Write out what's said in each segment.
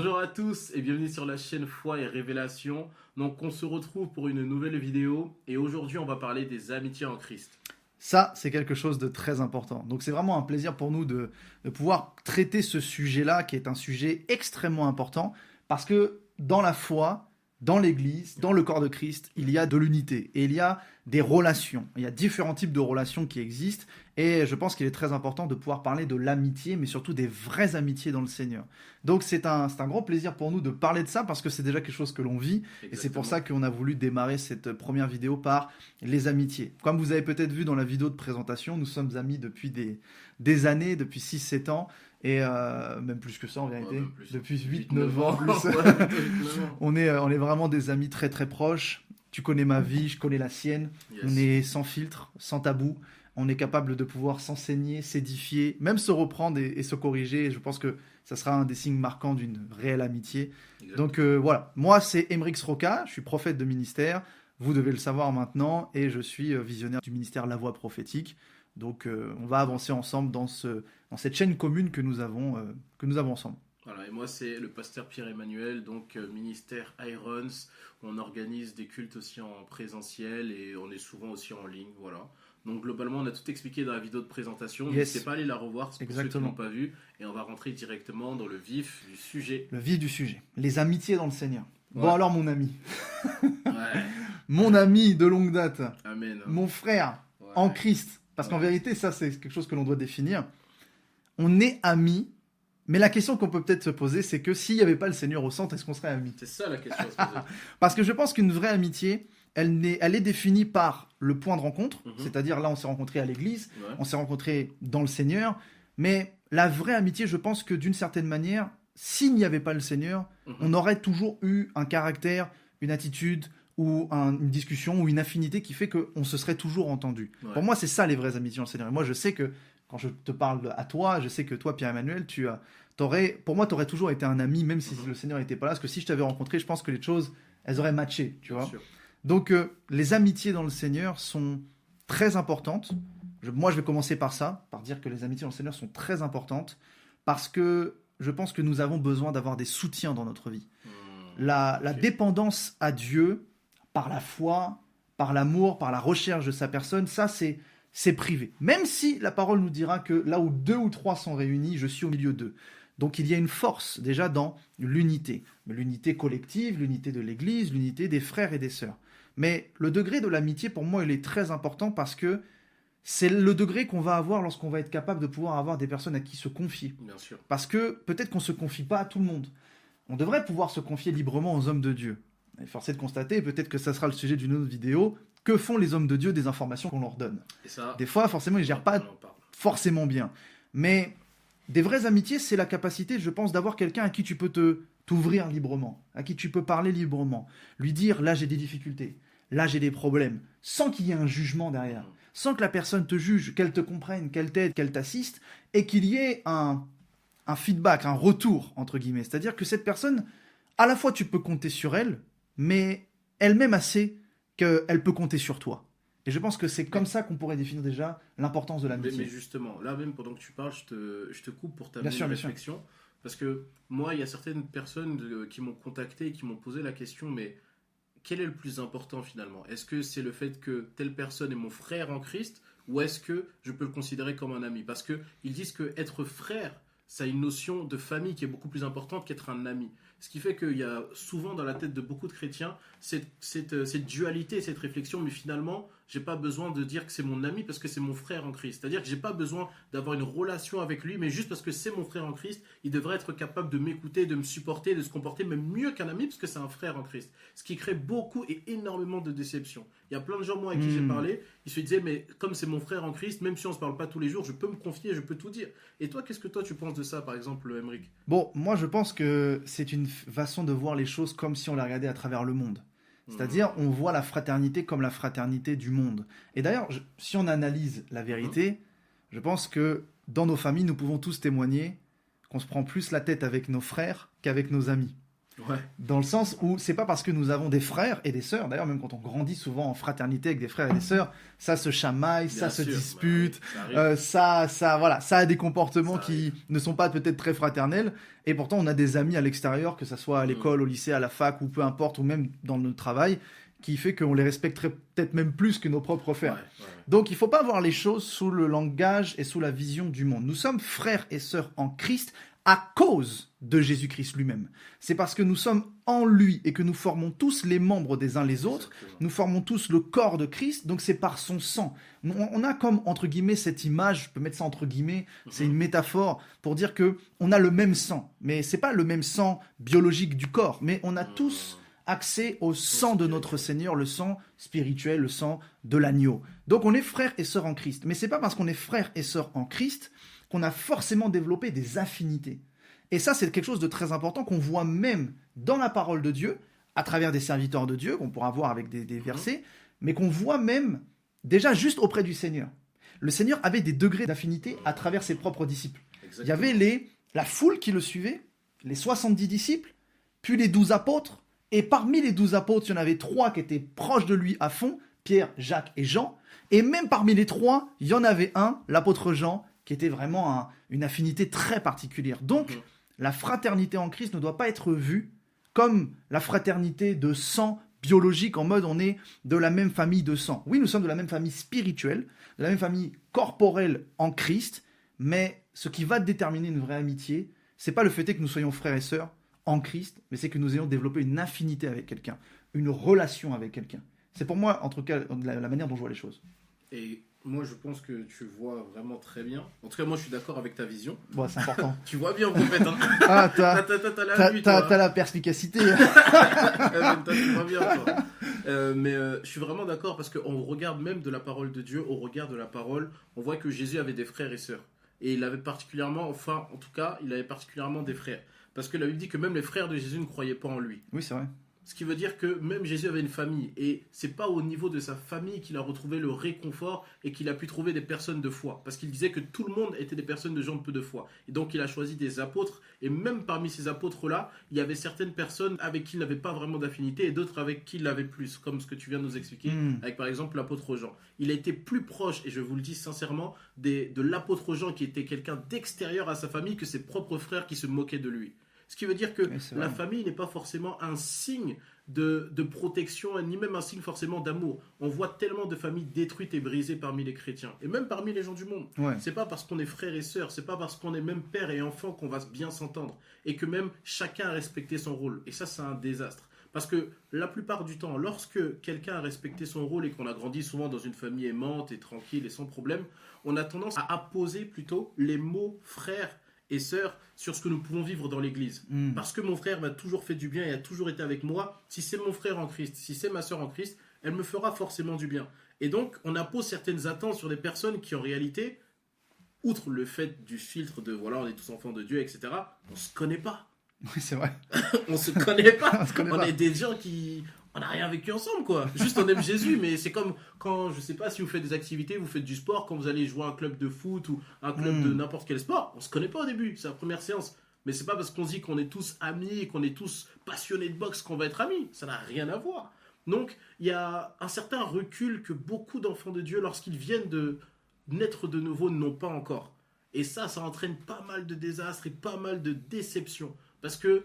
Bonjour à tous et bienvenue sur la chaîne Foi et Révélation. Donc on se retrouve pour une nouvelle vidéo et aujourd'hui on va parler des amitiés en Christ. Ça, c'est quelque chose de très important. Donc c'est vraiment un plaisir pour nous de pouvoir traiter ce sujet-là, qui est un sujet extrêmement important, parce que dans la foi, dans l'Église, dans le corps de Christ, il y a de l'unité et il y a des relations. Il y a différents types de relations qui existent et je pense qu'il est très important de pouvoir parler de l'amitié, mais surtout des vraies amitiés dans le Seigneur. Donc c'est un grand plaisir pour nous de parler de ça parce que c'est déjà quelque chose que l'on vit. Exactement. Et c'est pour ça qu'on a voulu démarrer cette première vidéo par les amitiés. Comme vous avez peut-être vu dans la vidéo de présentation, nous sommes amis depuis des années, depuis 6-7 ans. Et même plus que ça en vérité, depuis 8-9 ans. On est vraiment des amis très très proches. Tu connais ma vie, je connais la sienne. Yes. On est sans filtre, sans tabou. On est capable de pouvoir s'enseigner, s'édifier, même se reprendre et se corriger. Et je pense que ça sera un des signes marquants d'une réelle amitié. Exactement. Donc voilà, moi c'est Emeric Sroka, je suis prophète de ministère. Vous devez le savoir maintenant. Et je suis visionnaire du ministère La Voix Prophétique. Donc on va avancer ensemble dans cette chaîne commune que nous avons ensemble. Voilà, et moi c'est le pasteur Pierre-Emmanuel, donc ministère Irons. On organise des cultes aussi en présentiel et on est souvent aussi en ligne, voilà. Donc globalement on a tout expliqué dans la vidéo de présentation, yes. N'hésitez pas à aller la revoir pour ceux qui n'ont pas vu. Et on va rentrer directement dans le vif du sujet. Le vif du sujet, les amitiés dans le Seigneur. Ouais. Bon alors mon ami, ouais. Mon ami de longue date, Amen. Mon frère en Christ. Parce qu'en vérité, ça, c'est quelque chose que l'on doit définir. On est amis, mais la question qu'on peut peut-être se poser, c'est que s'il n'y avait pas le Seigneur au centre, est-ce qu'on serait amis ? C'est ça la question à se poser. Parce que je pense qu'une vraie amitié, elle est définie par le point de rencontre, c'est-à-dire là, on s'est rencontrés à l'église, on s'est rencontrés dans le Seigneur, mais la vraie amitié, je pense que d'une certaine manière, s'il n'y avait pas le Seigneur, on aurait toujours eu un caractère, une attitude, ou une discussion, ou une affinité qui fait qu'on se serait toujours entendu. Ouais. Pour moi, c'est ça les vraies amitiés dans le Seigneur. Et moi, je sais que, quand je te parle à toi, je sais que toi, Pierre-Emmanuel, pour moi, tu aurais toujours été un ami, même si le Seigneur n'était pas là, parce que si je t'avais rencontré, je pense que les choses, elles auraient matché, tu vois. Sûr. Donc, les amitiés dans le Seigneur sont très importantes. Moi, je vais commencer par ça, par dire que les amitiés dans le Seigneur sont très importantes, parce que je pense que nous avons besoin d'avoir des soutiens dans notre vie. La dépendance à Dieu, par la foi, par l'amour, par la recherche de sa personne, ça c'est privé. Même si la parole nous dira que là où 2 ou 3 sont réunis, je suis au milieu d'eux. Donc il y a une force déjà dans l'unité. L'unité collective, l'unité de l'Église, l'unité des frères et des sœurs. Mais le degré de l'amitié, pour moi, il est très important parce que c'est le degré qu'on va avoir lorsqu'on va être capable de pouvoir avoir des personnes à qui se confier. Bien sûr. Parce que peut-être qu'on ne se confie pas à tout le monde. On devrait pouvoir se confier librement aux hommes de Dieu. Et force est de constater, peut-être que ça sera le sujet d'une autre vidéo, que font les hommes de Dieu des informations qu'on leur donne. Et ça, des fois, forcément, ils ne gèrent pas forcément bien. Mais des vraies amitiés, c'est la capacité, je pense, d'avoir quelqu'un à qui tu peux t'ouvrir librement, à qui tu peux parler librement, lui dire, là j'ai des difficultés, là j'ai des problèmes, sans qu'il y ait un jugement derrière, sans que la personne te juge, qu'elle te comprenne, qu'elle t'aide, qu'elle t'assiste, et qu'il y ait un feedback, un retour, entre guillemets. C'est-à-dire que cette personne, à la fois tu peux compter sur elle, mais elle-même assez qu'elle peut compter sur toi. Et je pense que c'est comme ça qu'on pourrait définir déjà l'importance de l'amitié. Mais justement, là même pendant que tu parles, je te coupe pour t'amener une réflexion. Parce que moi, il y a certaines personnes qui m'ont contacté et qui m'ont posé la question, mais quel est le plus important finalement ? Est-ce que c'est le fait que telle personne est mon frère en Christ, ou est-ce que je peux le considérer comme un ami ? Parce qu'ils disent qu'être frère, ça a une notion de famille qui est beaucoup plus importante qu'être un ami. Ce qui fait qu'il y a souvent dans la tête de beaucoup de chrétiens cette dualité, cette réflexion, mais finalement, j'ai pas besoin de dire que c'est mon ami parce que c'est mon frère en Christ. C'est-à-dire que j'ai pas besoin d'avoir une relation avec lui, mais juste parce que c'est mon frère en Christ, il devrait être capable de m'écouter, de me supporter, de se comporter même mieux qu'un ami parce que c'est un frère en Christ. Ce qui crée beaucoup et énormément de déceptions. Il y a plein de gens, moi, avec qui j'ai parlé, ils se disaient, mais comme c'est mon frère en Christ, même si on se parle pas tous les jours, je peux me confier, je peux tout dire. Et toi, qu'est-ce que tu penses de ça, par exemple, Emeric ? Bon, moi, je pense que c'est une façon de voir les choses comme si on les regardait à travers le monde. C'est-à-dire, on voit la fraternité comme la fraternité du monde. Et d'ailleurs, si on analyse la vérité, je pense que dans nos familles, nous pouvons tous témoigner qu'on se prend plus la tête avec nos frères qu'avec nos amis. Ouais. Dans le sens où c'est pas parce que nous avons des frères et des sœurs, d'ailleurs même quand on grandit souvent en fraternité avec des frères et des sœurs, ça se chamaille, ça se dispute, ça a des comportements qui ne sont pas peut-être très fraternels, et pourtant on a des amis à l'extérieur, que ça soit à l'école, au lycée, à la fac, ou peu importe, ou même dans notre travail, qui fait qu'on les respecterait peut-être même plus que nos propres frères. Donc il ne faut pas voir les choses sous le langage et sous la vision du monde. Nous sommes frères et sœurs en Christ à cause de Jésus-Christ lui-même. C'est parce que nous sommes en lui et que nous formons tous les membres des uns les autres, nous formons tous le corps de Christ, donc c'est par son sang. On a comme, entre guillemets, cette image, je peux mettre ça entre guillemets, c'est une métaphore pour dire qu'on a le même sang. Mais ce n'est pas le même sang biologique du corps, mais on a tous accès au sang de notre Seigneur, le sang spirituel, le sang de l'agneau. Donc on est frères et sœurs en Christ. Mais c'est pas parce qu'on est frères et sœurs en Christ qu'on a forcément développé des affinités. Et ça, c'est quelque chose de très important qu'on voit même dans la parole de Dieu, à travers des serviteurs de Dieu, qu'on pourra voir avec des versets, mais qu'on voit même déjà juste auprès du Seigneur. Le Seigneur avait des degrés d'affinité à travers ses propres disciples. Exactement. Il y avait la foule qui le suivait, les 70 disciples, puis les 12 apôtres, et parmi les 12 apôtres, il y en avait 3 qui étaient proches de lui à fond, Pierre, Jacques et Jean. Et même parmi les 3, il y en avait un, l'apôtre Jean, qui était vraiment une affinité très particulière. Donc, la fraternité en Christ ne doit pas être vue comme la fraternité de sang biologique, en mode on est de la même famille de sang. Oui, nous sommes de la même famille spirituelle, de la même famille corporelle en Christ, mais ce qui va déterminer une vraie amitié, c'est pas le fait que nous soyons frères et sœurs en Christ, mais c'est que nous ayons développé une affinité avec quelqu'un, une relation avec quelqu'un. C'est pour moi, en tout cas, la manière dont je vois les choses. Et moi, je pense que tu vois vraiment très bien. En tout cas, moi, je suis d'accord avec ta vision. Bon, c'est important. Tu vois bien, en fait. Hein. Ah, t'as la perspicacité. Tu vois bien, toi. Mais je suis vraiment d'accord parce qu'on regarde même de la parole de Dieu, au regard de la parole, on voit que Jésus avait des frères et sœurs. Et il avait particulièrement, enfin, en tout cas, il avait particulièrement des frères. Parce que la Bible dit que même les frères de Jésus ne croyaient pas en lui. Oui, c'est vrai. Ce qui veut dire que même Jésus avait une famille. Et c'est pas au niveau de sa famille qu'il a retrouvé le réconfort et qu'il a pu trouver des personnes de foi. Parce qu'il disait que tout le monde était des personnes de gens de peu de foi. Et donc il a choisi des apôtres. Et même parmi ces apôtres-là, il y avait certaines personnes avec qui il n'avait pas vraiment d'affinité et d'autres avec qui il l'avait plus. Comme ce que tu viens de nous expliquer avec par exemple l'apôtre Jean. Il a été plus proche, et je vous le dis sincèrement, de l'apôtre Jean qui était quelqu'un d'extérieur à sa famille que ses propres frères qui se moquaient de lui. Ce qui veut dire que la famille n'est pas forcément un signe de protection, ni même un signe forcément d'amour. On voit tellement de familles détruites et brisées parmi les chrétiens, et même parmi les gens du monde. C'est pas parce qu'on est frères et sœurs, c'est pas parce qu'on est même père et enfant qu'on va bien s'entendre, et que même chacun a respecté son rôle. Et ça, c'est un désastre. Parce que la plupart du temps, lorsque quelqu'un a respecté son rôle et qu'on a grandi souvent dans une famille aimante et tranquille et sans problème, on a tendance à apposer plutôt les mots frère et sœurs sur ce que nous pouvons vivre dans l'église. Parce que mon frère m'a toujours fait du bien et a toujours été avec moi. Si c'est mon frère en Christ, si c'est ma sœur en Christ, elle me fera forcément du bien. Et donc, on appose certaines attentes sur des personnes qui, en réalité, outre le fait du filtre de voilà, on est tous enfants de Dieu, etc., on se connaît pas. Oui, c'est vrai. On se connaît pas. On est des gens qui... On n'a rien vécu ensemble, quoi. Juste, on aime Jésus, mais c'est comme quand, je sais pas, si vous faites des activités, vous faites du sport, quand vous allez jouer à un club de foot ou un club de n'importe quel sport, on se connaît pas au début, c'est la première séance. Mais c'est pas parce qu'on dit qu'on est tous amis et qu'on est tous passionnés de boxe qu'on va être amis. Ça n'a rien à voir. Donc, il y a un certain recul que beaucoup d'enfants de Dieu, lorsqu'ils viennent de naître de nouveau, n'ont pas encore. Et ça entraîne pas mal de désastres et pas mal de déceptions. Parce que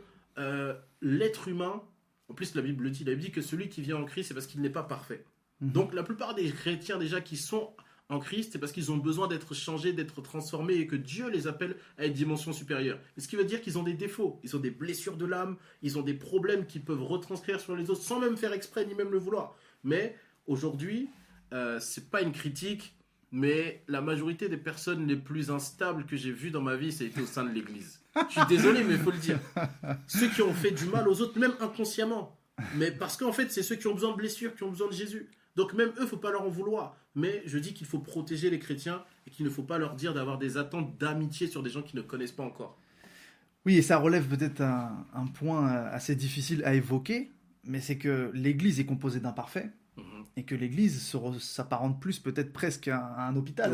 l'être humain... En plus, la Bible le dit. La Bible dit que celui qui vient en Christ, c'est parce qu'il n'est pas parfait. Donc, la plupart des chrétiens déjà qui sont en Christ, c'est parce qu'ils ont besoin d'être changés, d'être transformés et que Dieu les appelle à une dimension supérieure. Ce qui veut dire qu'ils ont des défauts, ils ont des blessures de l'âme, ils ont des problèmes qu'ils peuvent retranscrire sur les autres sans même faire exprès ni même le vouloir. Mais aujourd'hui, c'est pas une critique, mais la majorité des personnes les plus instables que j'ai vues dans ma vie, ça a été au sein de l'Église. Je suis désolé, mais il faut le dire. Ceux qui ont fait du mal aux autres, même inconsciemment. Mais parce qu'en fait, c'est ceux qui ont besoin de blessures, qui ont besoin de Jésus. Donc même eux, il ne faut pas leur en vouloir. Mais je dis qu'il faut protéger les chrétiens et qu'il ne faut pas leur dire d'avoir des attentes d'amitié sur des gens qui ne connaissent pas encore. Oui, et ça relève peut-être un point assez difficile à évoquer, mais c'est que l'Église est composée d'imparfaits. et que l'église s'apparente plus peut-être presque à un hôpital.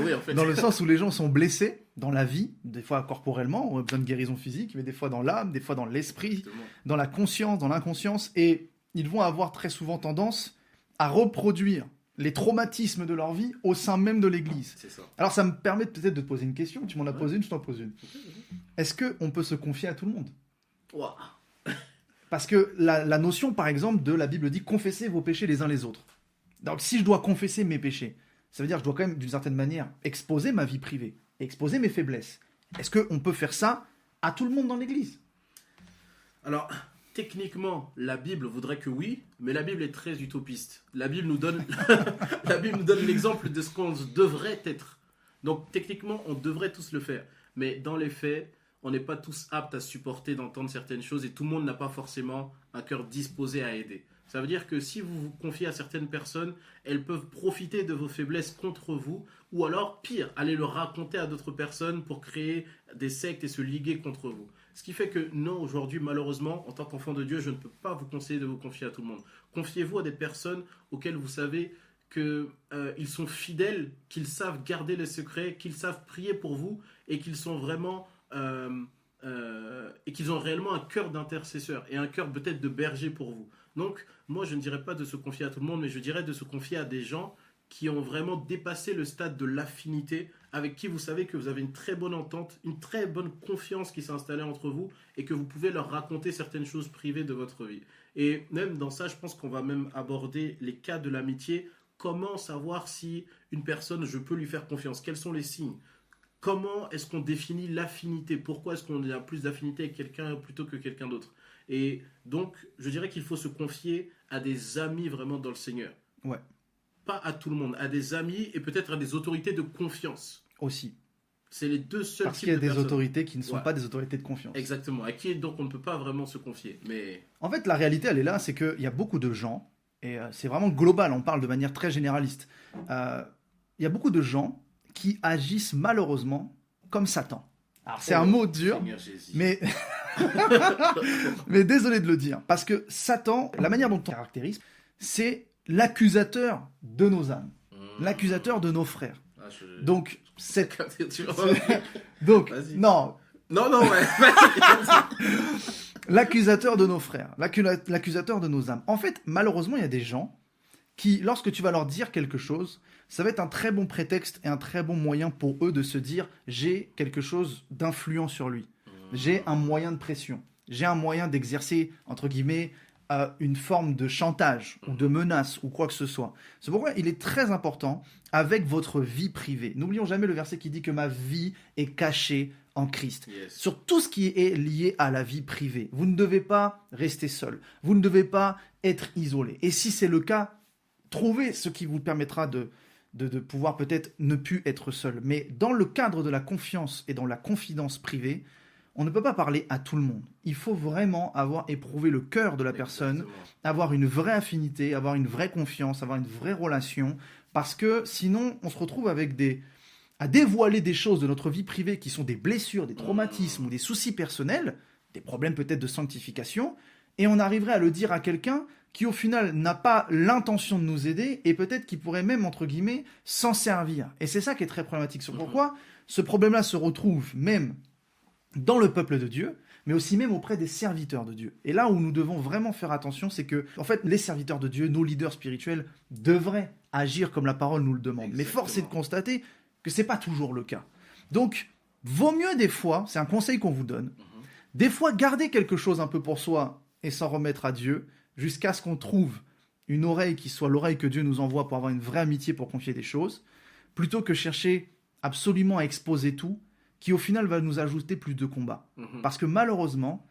Oui, en fait. Dans le sens où les gens sont blessés dans la vie, des fois corporellement, on a besoin de guérison physique, mais des fois dans l'âme, des fois dans l'esprit, exactement, dans la conscience, dans l'inconscience, et ils vont avoir très souvent tendance à reproduire les traumatismes de leur vie au sein même de l'église. C'est ça. Alors ça me permet peut-être de te poser une question, tu m'en as posé une, je t'en pose une. Est-ce qu'on peut se confier à tout le monde ? Wow. Parce que la notion, par exemple, de la Bible dit « confessez vos péchés les uns les autres ». Donc si je dois confesser mes péchés, ça veut dire que je dois quand même, d'une certaine manière, exposer ma vie privée, exposer mes faiblesses. Est-ce qu'on peut faire ça à tout le monde dans l'église ? Alors, techniquement, la Bible voudrait que oui, mais la Bible est très utopiste. La Bible nous donne l'exemple de ce qu'on devrait être. Donc, techniquement, on devrait tous le faire. Mais dans les faits, on n'est pas tous aptes à supporter d'entendre certaines choses et tout le monde n'a pas forcément un cœur disposé à aider. Ça veut dire que si vous vous confiez à certaines personnes, elles peuvent profiter de vos faiblesses contre vous, ou alors, pire, aller le raconter à d'autres personnes pour créer des sectes et se liguer contre vous. Ce qui fait que non, aujourd'hui, malheureusement, en tant qu'enfant de Dieu, je ne peux pas vous conseiller de vous confier à tout le monde. Confiez-vous à des personnes auxquelles vous savez qu'ils sont fidèles, qu'ils savent garder les secrets, qu'ils savent prier pour vous et qu'ils sont vraiment... et qu'ils ont réellement un cœur d'intercesseur et un cœur peut-être de berger pour vous. Donc, moi, je ne dirais pas de se confier à tout le monde, mais je dirais de se confier à des gens qui ont vraiment dépassé le stade de l'affinité, avec qui vous savez que vous avez une très bonne entente, une très bonne confiance qui s'est installée entre vous et que vous pouvez leur raconter certaines choses privées de votre vie. Et même dans ça, je pense qu'on va même aborder les cas de l'amitié. Comment savoir si une personne, je peux lui faire confiance ? Quels sont les signes ? Comment est-ce qu'on définit l'affinité ? Pourquoi est-ce qu'on a plus d'affinité avec quelqu'un plutôt que quelqu'un d'autre ? Et donc, je dirais qu'il faut se confier à des amis vraiment dans le Seigneur. Ouais. Pas à tout le monde, à des amis et peut-être à des autorités de confiance. Aussi. C'est les deux seuls Parce types qu'il y a de des personnes. Autorités qui ne sont pas des autorités de confiance. Exactement. À qui donc on ne peut pas vraiment se confier. Mais... En fait, la réalité, elle est là, c'est qu'il y a beaucoup de gens, et c'est vraiment global, on parle de manière très généraliste. Il y a beaucoup de gens qui agissent malheureusement comme Satan. Alors, c'est un mot dur, mais... mais désolé de le dire, parce que Satan, la manière dont on caractérise, c'est l'accusateur de nos âmes, l'accusateur de nos frères. Donc, donc, non, ouais. L'accusateur de nos frères, l'accusateur de nos âmes. En fait, malheureusement, il y a des gens qui, lorsque tu vas leur dire quelque chose, ça va être un très bon prétexte et un très bon moyen pour eux de se dire « j'ai quelque chose d'influent sur lui ». J'ai un moyen de pression. J'ai un moyen d'exercer, entre guillemets, une forme de chantage ou de menace ou quoi que ce soit. C'est pourquoi il est très important avec votre vie privée. N'oublions jamais le verset qui dit que ma vie est cachée en Christ. Yes. Sur tout ce qui est lié à la vie privée. Vous ne devez pas rester seul. Vous ne devez pas être isolé. Et si c'est le cas, trouvez ce qui vous permettra de pouvoir peut-être ne plus être seul. Mais dans le cadre de la confiance et dans la confidence privée, on ne peut pas parler à tout le monde. Il faut vraiment avoir éprouvé le cœur de la personne, avoir une vraie affinité, avoir une vraie confiance, avoir une vraie relation, parce que sinon, on se retrouve avec à dévoiler des choses de notre vie privée qui sont des blessures, des traumatismes ou des soucis personnels, des problèmes peut-être de sanctification, et on arriverait à le dire à quelqu'un qui au final n'a pas l'intention de nous aider et peut-être qui pourrait même, entre guillemets, s'en servir. Et c'est ça qui est très problématique. C'est pourquoi ce problème-là se retrouve même dans le peuple de Dieu, mais aussi même auprès des serviteurs de Dieu. Et là où nous devons vraiment faire attention, c'est que, en fait, les serviteurs de Dieu, nos leaders spirituels, devraient agir comme la parole nous le demande. Exactement. Mais force est de constater que c'est pas toujours le cas. Donc, vaut mieux des fois, c'est un conseil qu'on vous donne, des fois garder quelque chose un peu pour soi et s'en remettre à Dieu, jusqu'à ce qu'on trouve une oreille qui soit l'oreille que Dieu nous envoie pour avoir une vraie amitié pour confier des choses, plutôt que chercher absolument à exposer tout, qui au final va nous ajouter plus de combats. Parce que malheureusement,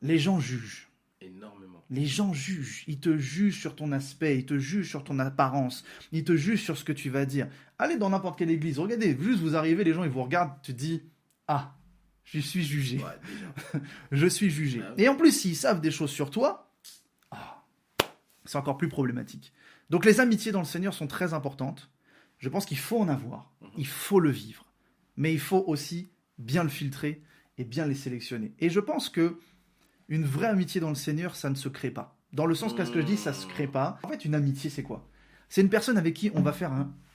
les gens jugent. Énormément. Les gens jugent. Ils te jugent sur ton aspect, ils te jugent sur ton apparence, ils te jugent sur ce que tu vas dire. Allez dans n'importe quelle église, regardez, juste vous arrivez, les gens ils vous regardent, tu te dis « Ah, je suis jugé. Ouais, déjà. Je suis jugé. » Et en plus, s'ils savent des choses sur toi, c'est encore plus problématique. Donc les amitiés dans le Seigneur sont très importantes. Je pense qu'il faut en avoir. Il faut le vivre. Mais il faut aussi bien le filtrer et bien les sélectionner. Et je pense que une vraie amitié dans le Seigneur, ça ne se crée pas. Dans le sens que ce que je dis, ça se crée pas. En fait, une amitié, c'est quoi? C'est une personne avec qui on va faire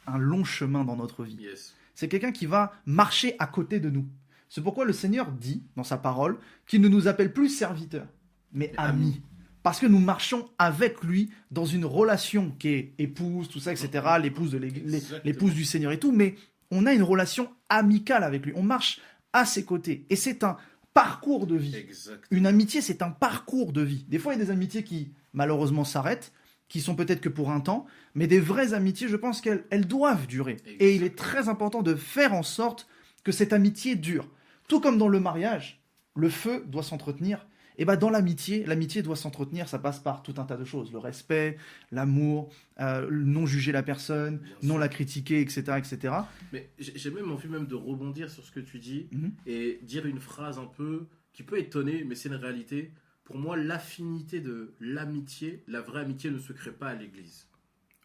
un long chemin dans notre vie. Yes. C'est quelqu'un qui va marcher à côté de nous. C'est pourquoi le Seigneur dit, dans sa parole, qu'il ne nous appelle plus serviteurs, mais amis. Parce que nous marchons avec lui dans une relation qui est épouse, tout ça, etc., l'épouse du Seigneur et tout, mais on a une relation amicale avec lui. On marche à ses côtés. Et c'est un parcours de vie. Exactement. Une amitié, c'est un parcours de vie. Des fois, il y a des amitiés qui, malheureusement, s'arrêtent, qui sont peut-être que pour un temps, mais des vraies amitiés, je pense qu'elles doivent durer. Exactement. Et il est très important de faire en sorte que cette amitié dure. Tout comme dans le mariage, le feu doit s'entretenir. Et bien dans l'amitié doit s'entretenir, ça passe par tout un tas de choses. Le respect, l'amour, non juger la personne, non la critiquer, etc., etc. Mais j'ai même envie de rebondir sur ce que tu dis et dire une phrase un peu qui peut étonner, mais c'est une réalité. Pour moi, l'affinité de l'amitié, la vraie amitié ne se crée pas à l'église.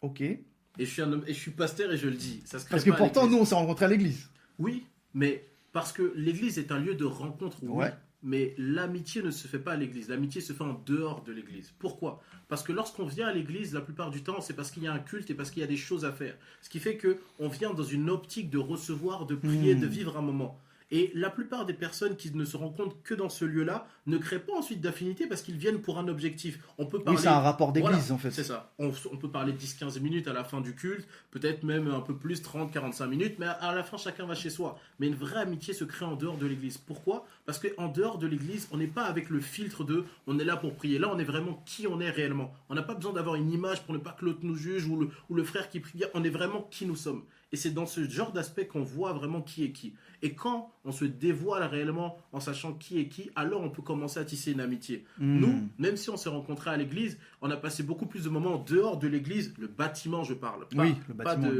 Ok. Et je suis pasteur et je le dis. Ça se crée parce que pas pourtant, nous, on s'est rencontrés à l'église. Oui, mais parce que l'église est un lieu de rencontre, oui. Ouais. Mais l'amitié ne se fait pas à l'église. L'amitié se fait en dehors de l'église. Pourquoi? Parce que lorsqu'on vient à l'église, la plupart du temps, c'est parce qu'il y a un culte et parce qu'il y a des choses à faire. Ce qui fait qu'on vient dans une optique de recevoir, de prier, de vivre un moment. Et la plupart des personnes qui ne se rencontrent que dans ce lieu-là ne créent pas ensuite d'affinité parce qu'ils viennent pour un objectif. On peut parler, oui, c'est un rapport d'église, voilà, en fait. C'est ça. On peut parler 10-15 minutes à la fin du culte, peut-être même un peu plus, 30-45 minutes, mais à la fin, chacun va chez soi. Mais une vraie amitié se crée en dehors de l'église. Pourquoi? Parce qu'en dehors de l'église, on n'est pas avec le filtre de « on est là pour prier ». Là, on est vraiment qui on est réellement. On n'a pas besoin d'avoir une image pour ne pas que l'autre nous juge ou le frère qui prie. On est vraiment qui nous sommes. Et c'est dans ce genre d'aspect qu'on voit vraiment qui est qui. Et quand on se dévoile réellement en sachant qui est qui, alors on peut commencer à tisser une amitié. Nous, même si on s'est rencontrés à l'église, on a passé beaucoup plus de moments en dehors de l'église, le bâtiment je parle. Pas, oui, le bâtiment.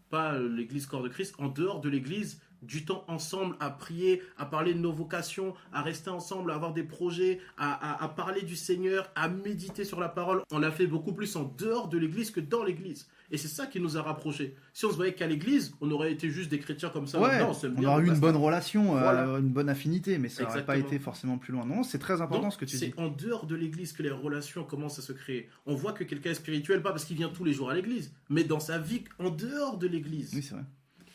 Pas l'église corps de Christ, en dehors de l'église, du temps ensemble à prier, à parler de nos vocations, à rester ensemble, à avoir des projets, à parler du Seigneur, à méditer sur la parole. On l'a fait beaucoup plus en dehors de l'église que dans l'église. Et c'est ça qui nous a rapprochés. Si on se voyait qu'à l'église, on aurait été juste des chrétiens comme ça. Ouais, non, on aurait eu une bonne relation, voilà. Une bonne affinité, mais ça n'aurait pas été forcément plus loin. Non, c'est très important. Donc, ce que tu dis. C'est en dehors de l'église que les relations commencent à se créer. On voit que quelqu'un est spirituel, pas parce qu'il vient tous les jours à l'église, mais dans sa vie en dehors de l'église. Oui, c'est vrai.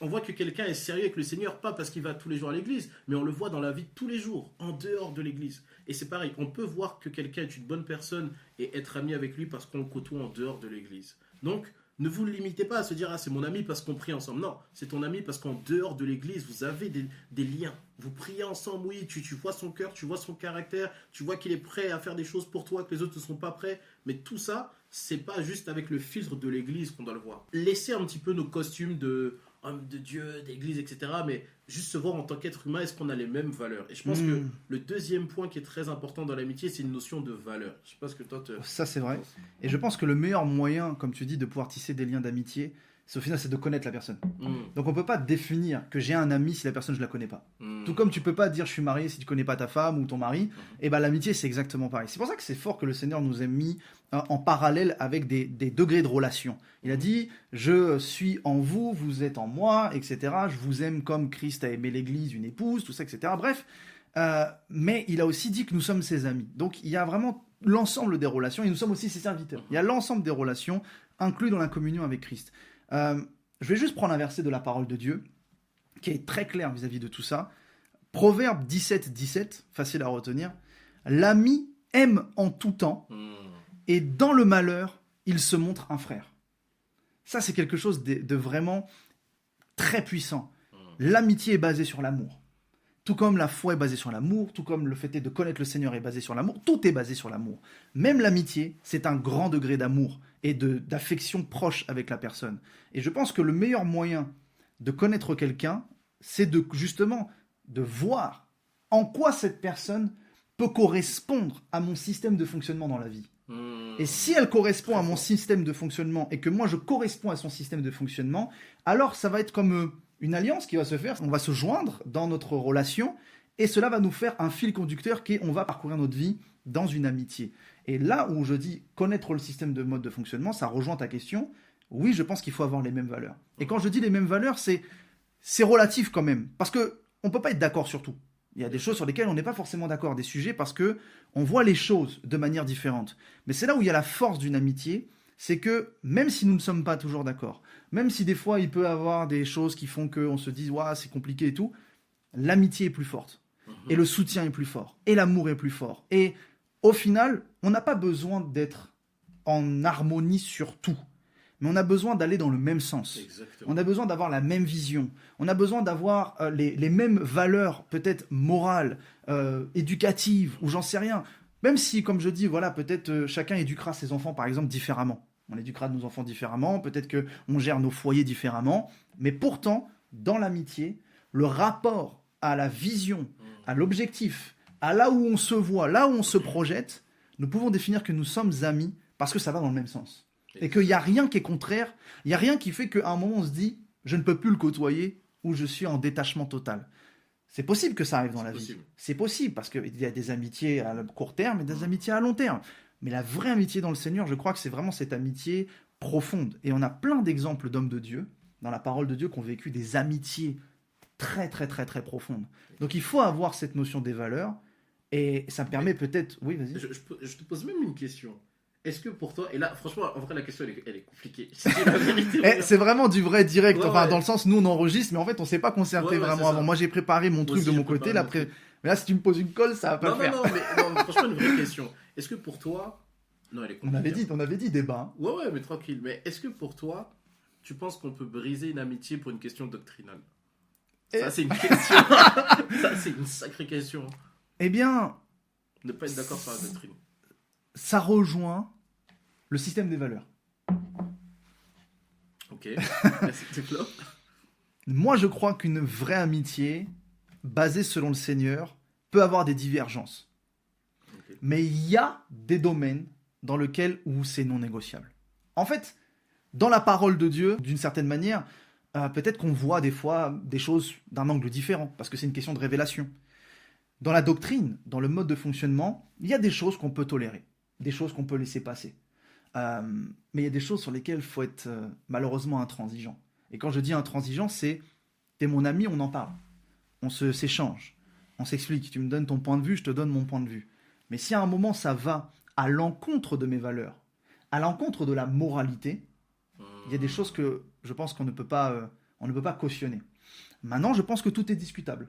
On voit que quelqu'un est sérieux avec le Seigneur, pas parce qu'il va tous les jours à l'église, mais on le voit dans la vie de tous les jours, en dehors de l'église. Et c'est pareil, on peut voir que quelqu'un est une bonne personne et être ami avec lui parce qu'on le côtoie en dehors de l'église. Donc, ne vous limitez pas à se dire « Ah, c'est mon ami parce qu'on prie ensemble ». Non, c'est ton ami parce qu'en dehors de l'église, vous avez des liens. Vous priez ensemble, oui, tu vois son cœur, tu vois son caractère, tu vois qu'il est prêt à faire des choses pour toi, que les autres ne sont pas prêts. Mais tout ça, c'est pas juste avec le filtre de l'église qu'on doit le voir. Laissez un petit peu nos costumes de homme de Dieu, d'église, etc. Mais juste se voir en tant qu'être humain, est-ce qu'on a les mêmes valeurs? Et je pense que le deuxième point qui est très important dans l'amitié, c'est une notion de valeur. Je sais pas ce que toi... Ça, c'est vrai. Et je pense que le meilleur moyen, comme tu dis, de pouvoir tisser des liens d'amitié, c'est au final, c'est de connaître la personne. Donc on peut pas définir que j'ai un ami si la personne je la connais pas. Tout comme tu peux pas dire je suis marié si tu connais pas ta femme ou ton mari. Et ben l'amitié c'est exactement pareil. C'est pour ça que c'est fort que le Seigneur nous ait mis en parallèle avec des degrés de relation. Il a dit je suis en vous, vous êtes en moi, etc. Je vous aime comme Christ a aimé l'Église, une épouse, tout ça, etc. Bref, mais il a aussi dit que nous sommes ses amis. Donc il y a vraiment l'ensemble des relations et nous sommes aussi ses serviteurs. Il y a l'ensemble des relations inclus dans la communion avec Christ. Je vais juste prendre un verset de la parole de Dieu qui est très clair vis-à-vis de tout ça. Proverbe 17, facile à retenir. L'ami aime en tout temps et dans le malheur, il se montre un frère. Ça, c'est quelque chose de vraiment très puissant. L'amitié est basée sur l'amour. Tout comme la foi est basée sur l'amour, tout comme le fait de connaître le Seigneur est basé sur l'amour, tout est basé sur l'amour. Même l'amitié, c'est un grand degré d'amour et d'affection proche avec la personne. Et je pense que le meilleur moyen de connaître quelqu'un, c'est justement de voir en quoi cette personne peut correspondre à mon système de fonctionnement dans la vie. Et si elle correspond à mon système de fonctionnement et que moi je corresponds à son système de fonctionnement, alors ça va être comme une alliance qui va se faire. On va se joindre dans notre relation et cela va nous faire un fil conducteur qui est on va parcourir notre vie dans une amitié. Et là où je dis connaître le système de mode de fonctionnement, ça rejoint ta question. Oui, je pense qu'il faut avoir les mêmes valeurs. Et quand je dis les mêmes valeurs, c'est relatif quand même. Parce qu'on ne peut pas être d'accord sur tout. Il y a des choses sur lesquelles on n'est pas forcément d'accord, des sujets parce que on voit les choses de manière différente. Mais c'est là où il y a la force d'une amitié, c'est que même si nous ne sommes pas toujours d'accord, même si des fois il peut y avoir des choses qui font qu'on se dise ouais, c'est compliqué et tout, l'amitié est plus forte. Et le soutien est plus fort. Et l'amour est plus fort. Et au final, on n'a pas besoin d'être en harmonie sur tout. Mais on a besoin d'aller dans le même sens. Exactement. On a besoin d'avoir la même vision. On a besoin d'avoir les mêmes valeurs, peut-être morales, éducatives, ou j'en sais rien. Même si, comme je dis, voilà, peut-être chacun éduquera ses enfants, par exemple, différemment. On éduquera nos enfants différemment, peut-être qu'on gère nos foyers différemment. Mais pourtant, dans l'amitié, le rapport à la vision, à l'objectif, à là où on se voit, là où on se projette, nous pouvons définir que nous sommes amis parce que ça va dans le même sens. Et qu'il n'y a rien qui est contraire, il n'y a rien qui fait qu'à un moment on se dit « je ne peux plus le côtoyer » ou « je suis en détachement total ». C'est possible que ça arrive dans la vie. C'est possible parce qu'il y a des amitiés à court terme et des amitiés à long terme. Mais la vraie amitié dans le Seigneur, je crois que c'est vraiment cette amitié profonde. Et on a plein d'exemples d'hommes de Dieu, dans la parole de Dieu, qui ont vécu des amitiés très, très, très, très profondes. Donc il faut avoir cette notion des valeurs et ça me permet peut-être... Oui, vas-y. Je te pose même une question. Est-ce que pour toi, et là, franchement, en vrai, la question, elle est compliquée. C'est la vérité. C'est vraiment du vrai direct. Ouais, enfin, ouais. dans le sens, nous, on enregistre, mais en fait, on ne s'est pas concerté vraiment avant. Moi, j'ai préparé mon truc de mon côté. Là, mais là, si tu me poses une colle, ça va pas le faire. Non, franchement, une vraie question. Est-ce que pour toi... Non, elle est compliquée. On avait dit débat. Ouais, mais tranquille. Mais est-ce que pour toi, tu penses qu'on peut briser une amitié pour une question doctrinale? Ça, c'est une question. Ça, c'est une sacrée question. Eh bien... Ne pas être d'accord sur la doctrine. Ça rejoint le système des valeurs. Ok, merci de te Moi, je crois qu'une vraie amitié, basée selon le Seigneur, peut avoir des divergences. Okay. Mais il y a des domaines dans lesquels où c'est non négociable. En fait, dans la parole de Dieu, d'une certaine manière, peut-être qu'on voit des fois des choses d'un angle différent, parce que c'est une question de révélation. Dans la doctrine, dans le mode de fonctionnement, il y a des choses qu'on peut tolérer, des choses qu'on peut laisser passer. Mais il y a des choses sur lesquelles il faut être malheureusement intransigeant. Et quand je dis intransigeant, c'est t'es mon ami, on en parle. On s'échange, on s'explique. Tu me donnes ton point de vue, je te donne mon point de vue. Mais si à un moment ça va à l'encontre de mes valeurs, à l'encontre de la moralité, il y a des choses que je pense qu'on ne peut pas cautionner. Maintenant, je pense que tout est discutable.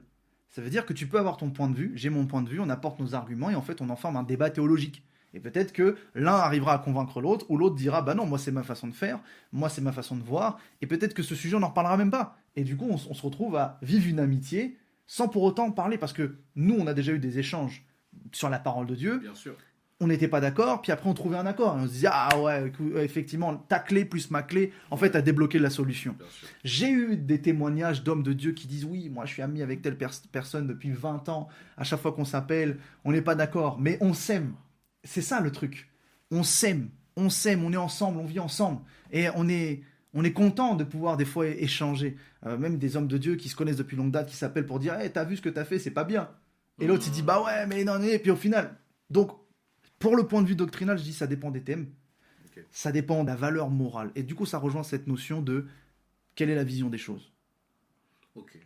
Ça veut dire que tu peux avoir ton point de vue, j'ai mon point de vue, on apporte nos arguments et en fait on en forme un débat théologique. Et peut-être que l'un arrivera à convaincre l'autre, ou l'autre dira, bah non, moi c'est ma façon de faire, moi c'est ma façon de voir, et peut-être que ce sujet on n'en reparlera même pas. Et du coup on se retrouve à vivre une amitié sans pour autant parler, parce que nous on a déjà eu des échanges sur la parole de Dieu. Bien sûr. On n'était pas d'accord, puis après on trouvait un accord. Et on se disait, ah ouais, effectivement, ta clé plus ma clé, en fait, a débloqué la solution. J'ai eu des témoignages d'hommes de Dieu qui disent, oui, moi je suis ami avec telle personne depuis 20 ans, à chaque fois qu'on s'appelle, on n'est pas d'accord, mais on s'aime. C'est ça le truc. On s'aime, on est ensemble, on vit ensemble. Et on est content de pouvoir des fois échanger. Même des hommes de Dieu qui se connaissent depuis longue date, qui s'appellent pour dire, hey, t'as vu ce que t'as fait, c'est pas bien. Et l'autre il dit, bah ouais, mais non, et puis au final. Donc, pour le point de vue doctrinal, je dis ça dépend des thèmes, okay. Ça dépend de la valeur morale. Et du coup, ça rejoint cette notion de quelle est la vision des choses. Ok,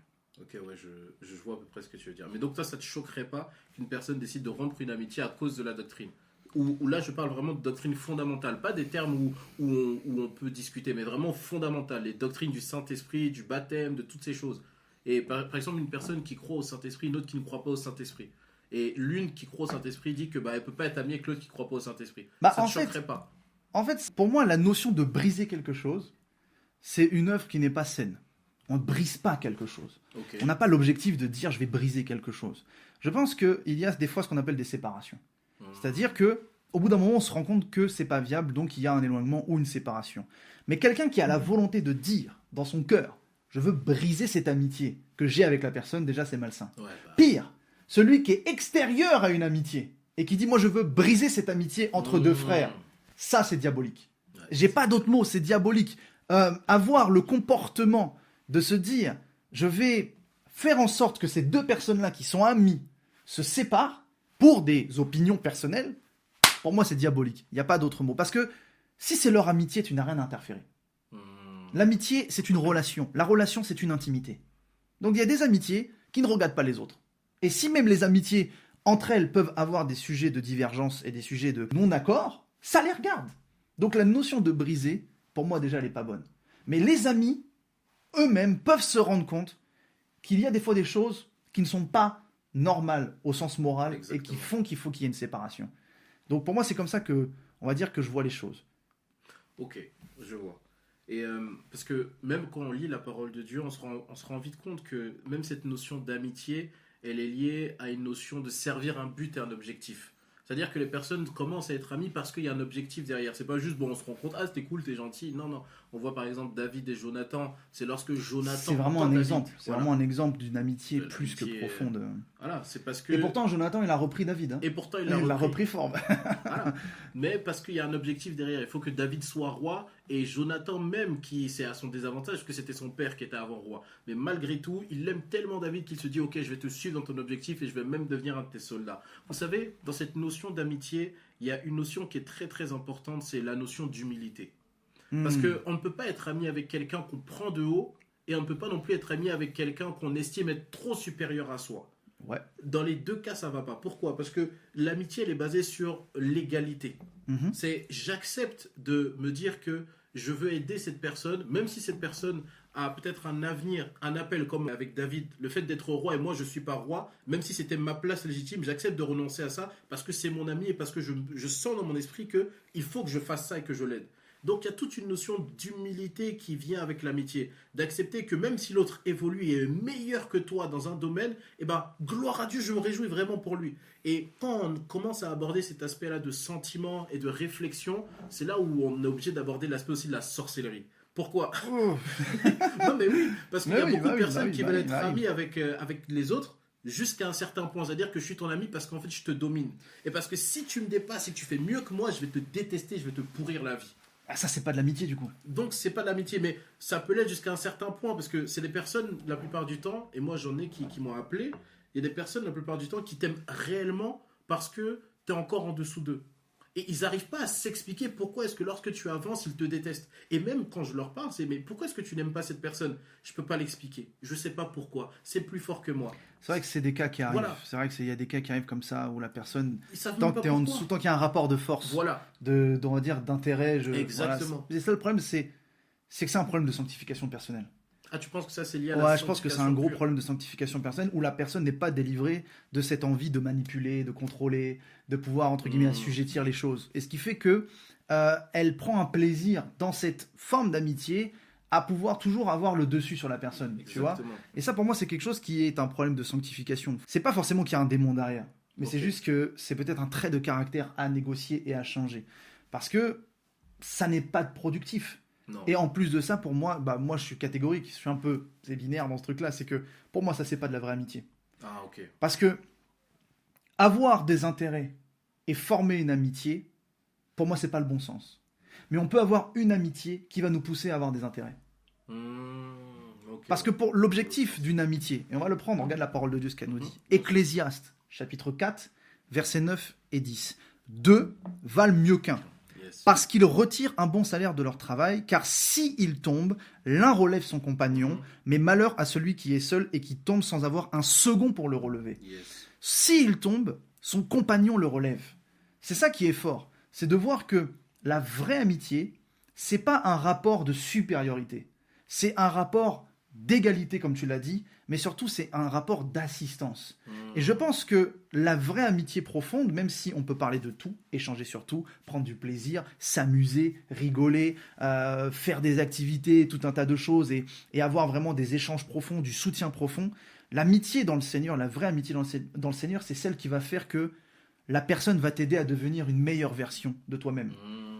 ouais, je vois à peu près ce que tu veux dire. Mais donc toi, ça te choquerait pas qu'une personne décide de rompre une amitié à cause de la doctrine? Ou là, je parle vraiment de doctrine fondamentale, pas des termes où on peut discuter, mais vraiment fondamentale, les doctrines du Saint-Esprit, du baptême, de toutes ces choses. Et par exemple, une personne qui croit au Saint-Esprit, une autre qui ne croit pas au Saint-Esprit. Et l'une qui croit au Saint-Esprit dit que elle peut pas être amie avec l'autre qui croit pas au Saint-Esprit. Ça ne choquerait pas. En fait, pour moi, la notion de briser quelque chose, c'est une œuvre qui n'est pas saine. On ne brise pas quelque chose. Okay. On n'a pas l'objectif de dire je vais briser quelque chose. Je pense qu'il y a des fois ce qu'on appelle des séparations. C'est-à-dire qu'au bout d'un moment, on se rend compte que c'est pas viable, donc il y a un éloignement ou une séparation. Mais quelqu'un qui a la volonté de dire dans son cœur, je veux briser cette amitié que j'ai avec la personne, déjà c'est malsain. Pire, celui qui est extérieur à une amitié et qui dit moi je veux briser cette amitié entre deux frères, ça c'est diabolique. J'ai pas d'autre mot, c'est diabolique. Avoir le comportement de se dire je vais faire en sorte que ces deux personnes-là qui sont amies se séparent pour des opinions personnelles, pour moi c'est diabolique. Il n'y a pas d'autre mot. Parce que si c'est leur amitié, tu n'as rien à interférer. L'amitié, c'est une relation. La relation, c'est une intimité. Donc il y a des amitiés qui ne regardent pas les autres. Et si même les amitiés, entre elles, peuvent avoir des sujets de divergence et des sujets de non-accord, ça les regarde. Donc la notion de briser, pour moi déjà, elle n'est pas bonne. Mais les amis, eux-mêmes, peuvent se rendre compte qu'il y a des fois des choses qui ne sont pas normales au sens moral. Exactement. Et qui font qu'il faut qu'il y ait une séparation. Donc pour moi, c'est comme ça que, on va dire que je vois les choses. Ok, je vois. Et parce que même quand on lit la parole de Dieu, on se rend vite compte que même cette notion d'amitié, elle est liée à une notion de servir un but et un objectif. C'est-à-dire que les personnes commencent à être amies parce qu'il y a un objectif derrière. C'est pas juste, bon, on se rencontre, ah, c'était cool, t'es gentil. Non, non. On voit par exemple David et Jonathan. C'est lorsque Jonathan... C'est vraiment un exemple. C'est vraiment un exemple d'une amitié plus que profonde. Voilà, c'est parce que... Et pourtant, Jonathan, il a repris David. Hein. Et pourtant, il l'a repris fort. Voilà. Mais parce qu'il y a un objectif derrière. Il faut que David soit roi. Et Jonathan même, qui c'est à son désavantage, parce que c'était son père qui était avant roi. Mais malgré tout, il aime tellement David qu'il se dit, ok, je vais te suivre dans ton objectif et je vais même devenir un de tes soldats. Vous savez, dans cette notion d'amitié, il y a une notion qui est très très importante, c'est la notion d'humilité. Parce qu'on ne peut pas être ami avec quelqu'un qu'on prend de haut et on ne peut pas non plus être ami avec quelqu'un qu'on estime être trop supérieur à soi. Ouais. Dans les deux cas, ça ne va pas. Pourquoi ? Parce que l'amitié, elle est basée sur l'égalité. C'est j'accepte de me dire que je veux aider cette personne, même si cette personne a peut-être un avenir, un appel comme avec David, le fait d'être roi et moi je ne suis pas roi, même si c'était ma place légitime, j'accepte de renoncer à ça parce que c'est mon ami et parce que je sens dans mon esprit qu'il faut que je fasse ça et que je l'aide. Donc il y a toute une notion d'humilité qui vient avec l'amitié, d'accepter que même si l'autre évolue et est meilleur que toi dans un domaine, eh ben, gloire à Dieu, je me réjouis vraiment pour lui. Et quand on commence à aborder cet aspect-là de sentiment et de réflexion, c'est là où on est obligé d'aborder l'aspect aussi de la sorcellerie. Pourquoi ? Non mais oui, parce qu'il y a beaucoup de personnes qui veulent être amies avec les autres, jusqu'à un certain point, c'est-à-dire que je suis ton ami parce qu'en fait je te domine. Et parce que si tu me dépasses et que tu fais mieux que moi, je vais te détester, je vais te pourrir la vie. Ah, ça, c'est pas de l'amitié, du coup. Donc, c'est pas de l'amitié, mais ça peut l'être jusqu'à un certain point, parce que c'est des personnes, la plupart du temps, et moi j'en ai qui m'ont appelé, il y a des personnes, la plupart du temps, qui t'aiment réellement parce que t'es encore en dessous d'eux. Et ils n'arrivent pas à s'expliquer pourquoi est-ce que lorsque tu avances, ils te détestent. Et même quand je leur parle, c'est mais pourquoi est-ce que tu n'aimes pas cette personne ? Je peux pas l'expliquer. Je sais pas pourquoi. C'est plus fort que moi. C'est vrai que c'est des cas qui arrivent. Voilà. C'est vrai qu'il y a des cas qui arrivent comme ça où la personne, tant que tu es en dessous, tant qu'il y a un rapport de force, voilà. on va dire d'intérêt. Exactement. Voilà. C'est ça le problème, c'est que c'est un problème de sanctification personnelle. Ah, tu penses que ça c'est lié à la sanctification ? Ouais, je pense que c'est un gros problème de sanctification personnelle où la personne n'est pas délivrée de cette envie de manipuler, de contrôler, de pouvoir, entre guillemets, assujettir les choses. Et ce qui fait que elle prend un plaisir dans cette forme d'amitié à pouvoir toujours avoir le dessus sur la personne. Tu vois ? Et ça, pour moi, c'est quelque chose qui est un problème de sanctification. C'est pas forcément qu'il y a un démon derrière, mais c'est juste que c'est peut-être un trait de caractère à négocier et à changer. Parce que ça n'est pas productif. Non. Et en plus de ça, pour moi, moi je suis catégorique, je suis un peu binaire dans ce truc-là, c'est que pour moi, ça c'est pas de la vraie amitié. Ah, ok. Parce que avoir des intérêts et former une amitié, pour moi, c'est pas le bon sens. Mais on peut avoir une amitié qui va nous pousser à avoir des intérêts. Parce que pour l'objectif d'une amitié, et on va le prendre, on regarde la parole de Dieu, ce qu'elle nous dit. Ecclésiaste, chapitre 4, versets 9 et 10. Deux valent mieux qu'un. Parce qu'ils retirent un bon salaire de leur travail, car s'ils tombent, l'un relève son compagnon, mais malheur à celui qui est seul et qui tombe sans avoir un second pour le relever. S'il tombe, son compagnon le relève. C'est ça qui est fort, c'est de voir que la vraie amitié, c'est pas un rapport de supériorité, c'est un rapport d'égalité, comme tu l'as dit, mais surtout c'est un rapport d'assistance. Et je pense que la vraie amitié profonde, même si on peut parler de tout, échanger sur tout, prendre du plaisir, s'amuser, rigoler, faire des activités, tout un tas de choses, et avoir vraiment des échanges profonds, du soutien profond, l'amitié dans le Seigneur, la vraie amitié dans le Seigneur, c'est celle qui va faire que la personne va t'aider à devenir une meilleure version de toi-même.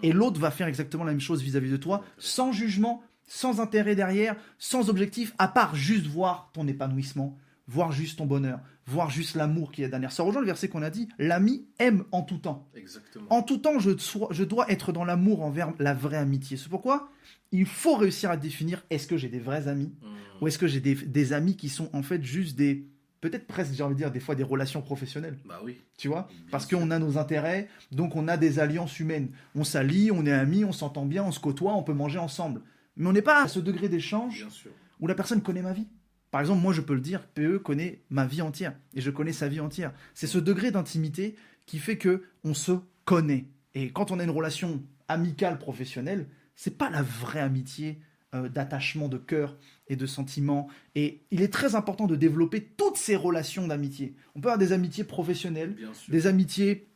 Et l'autre va faire exactement la même chose vis-à-vis de toi, sans jugement, sans intérêt derrière, sans objectif, à part juste voir ton épanouissement, voir juste ton bonheur, voir juste l'amour qu'il y a derrière. Ça rejoint le verset qu'on a dit, l'ami aime en tout temps. Exactement. En tout temps, je dois être dans l'amour envers la vraie amitié. C'est pourquoi il faut réussir à définir, est-ce que j'ai des vrais amis ou est-ce que j'ai des amis qui sont en fait juste peut-être presque, j'ai envie de dire, des fois des relations professionnelles. Bah oui. Tu vois ? Parce qu'on a nos intérêts, donc on a des alliances humaines. On s'allie, on est amis, on s'entend bien, on se côtoie, on peut manger ensemble. Mais on n'est pas à ce degré d'échange où la personne connaît ma vie. Par exemple, moi je peux le dire, PE connaît ma vie entière et je connais sa vie entière. C'est ce degré d'intimité qui fait que on se connaît. Et quand on a une relation amicale, professionnelle, c'est pas la vraie amitié d'attachement de cœur et de sentiments. Et il est très important de développer toutes ces relations d'amitié. On peut avoir des amitiés professionnelles, des amitiés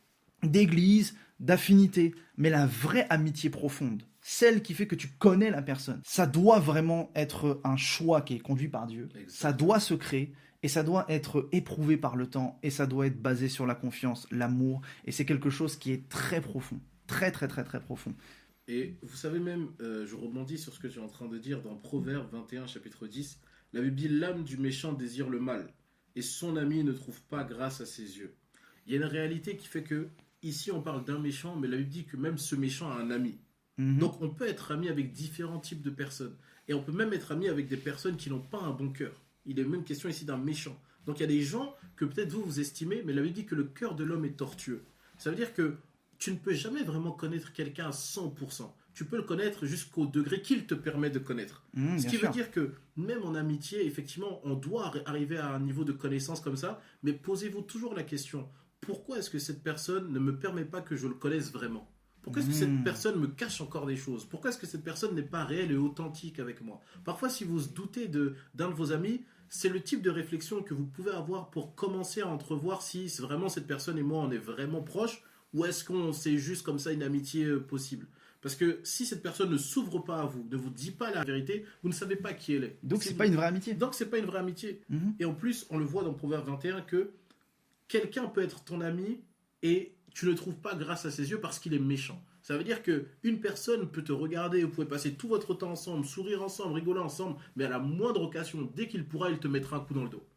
d'église, d'affinité, mais la vraie amitié profonde, celle qui fait que tu connais la personne, ça doit vraiment être un choix qui est conduit par Dieu. Exactement. Ça doit se créer et ça doit être éprouvé par le temps et ça doit être basé sur la confiance, l'amour, et c'est quelque chose qui est très profond, très très très très profond. Et vous savez même, je rebondis sur ce que tu es en train de dire dans Proverbes 21, chapitre 10, la Bible dit « L'âme du méchant désire le mal, et son ami ne trouve pas grâce à ses yeux. » Il y a une réalité qui fait que, ici on parle d'un méchant, mais la Bible dit que même ce méchant a un ami. Donc on peut être ami avec différents types de personnes. Et on peut même être ami avec des personnes qui n'ont pas un bon cœur. Il est même question ici d'un méchant. Donc il y a des gens que peut-être vous estimez, mais la Bible dit que le cœur de l'homme est tortueux. Ça veut dire que tu ne peux jamais vraiment connaître quelqu'un à 100%. Tu peux le connaître jusqu'au degré qu'il te permet de connaître. Ce qui veut dire que même en amitié, effectivement, on doit arriver à un niveau de connaissance comme ça, mais posez-vous toujours la question, pourquoi est-ce que cette personne ne me permet pas que je le connaisse vraiment ? Pourquoi est-ce que cette personne me cache encore des choses ? Pourquoi est-ce que cette personne n'est pas réelle et authentique avec moi ? Parfois, si vous doutez d'un de vos amis, c'est le type de réflexion que vous pouvez avoir pour commencer à entrevoir si vraiment cette personne et moi, on est vraiment proches, ou est-ce qu'on c'est juste comme ça une amitié possible ? Parce que si cette personne ne s'ouvre pas à vous, ne vous dit pas la vérité, vous ne savez pas qui elle est. Donc c'est pas une vraie amitié. Donc c'est pas une vraie amitié. Et en plus, on le voit dans Proverbe 21 que quelqu'un peut être ton ami et tu ne le trouves pas grâce à ses yeux parce qu'il est méchant. Ça veut dire qu'une personne peut te regarder, vous pouvez passer tout votre temps ensemble, sourire ensemble, rigoler ensemble, mais à la moindre occasion, dès qu'il pourra, il te mettra un coup dans le dos.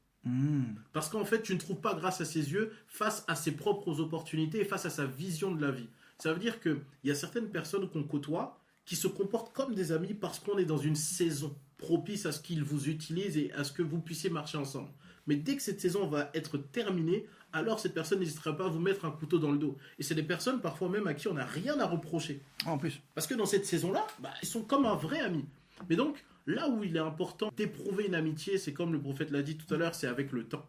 Parce qu'en fait, tu ne trouves pas grâce à ses yeux face à ses propres opportunités et face à sa vision de la vie. Ça veut dire qu'il y a certaines personnes qu'on côtoie qui se comportent comme des amis parce qu'on est dans une saison propice à ce qu'ils vous utilisent et à ce que vous puissiez marcher ensemble. Mais dès que cette saison va être terminée, alors cette personne n'hésitera pas à vous mettre un couteau dans le dos. Et c'est des personnes parfois même à qui on n'a rien à reprocher. En plus. Parce que dans cette saison-là, ils sont comme un vrai ami. Mais donc, là où il est important d'éprouver une amitié, c'est comme le prophète l'a dit tout à l'heure, c'est avec le temps.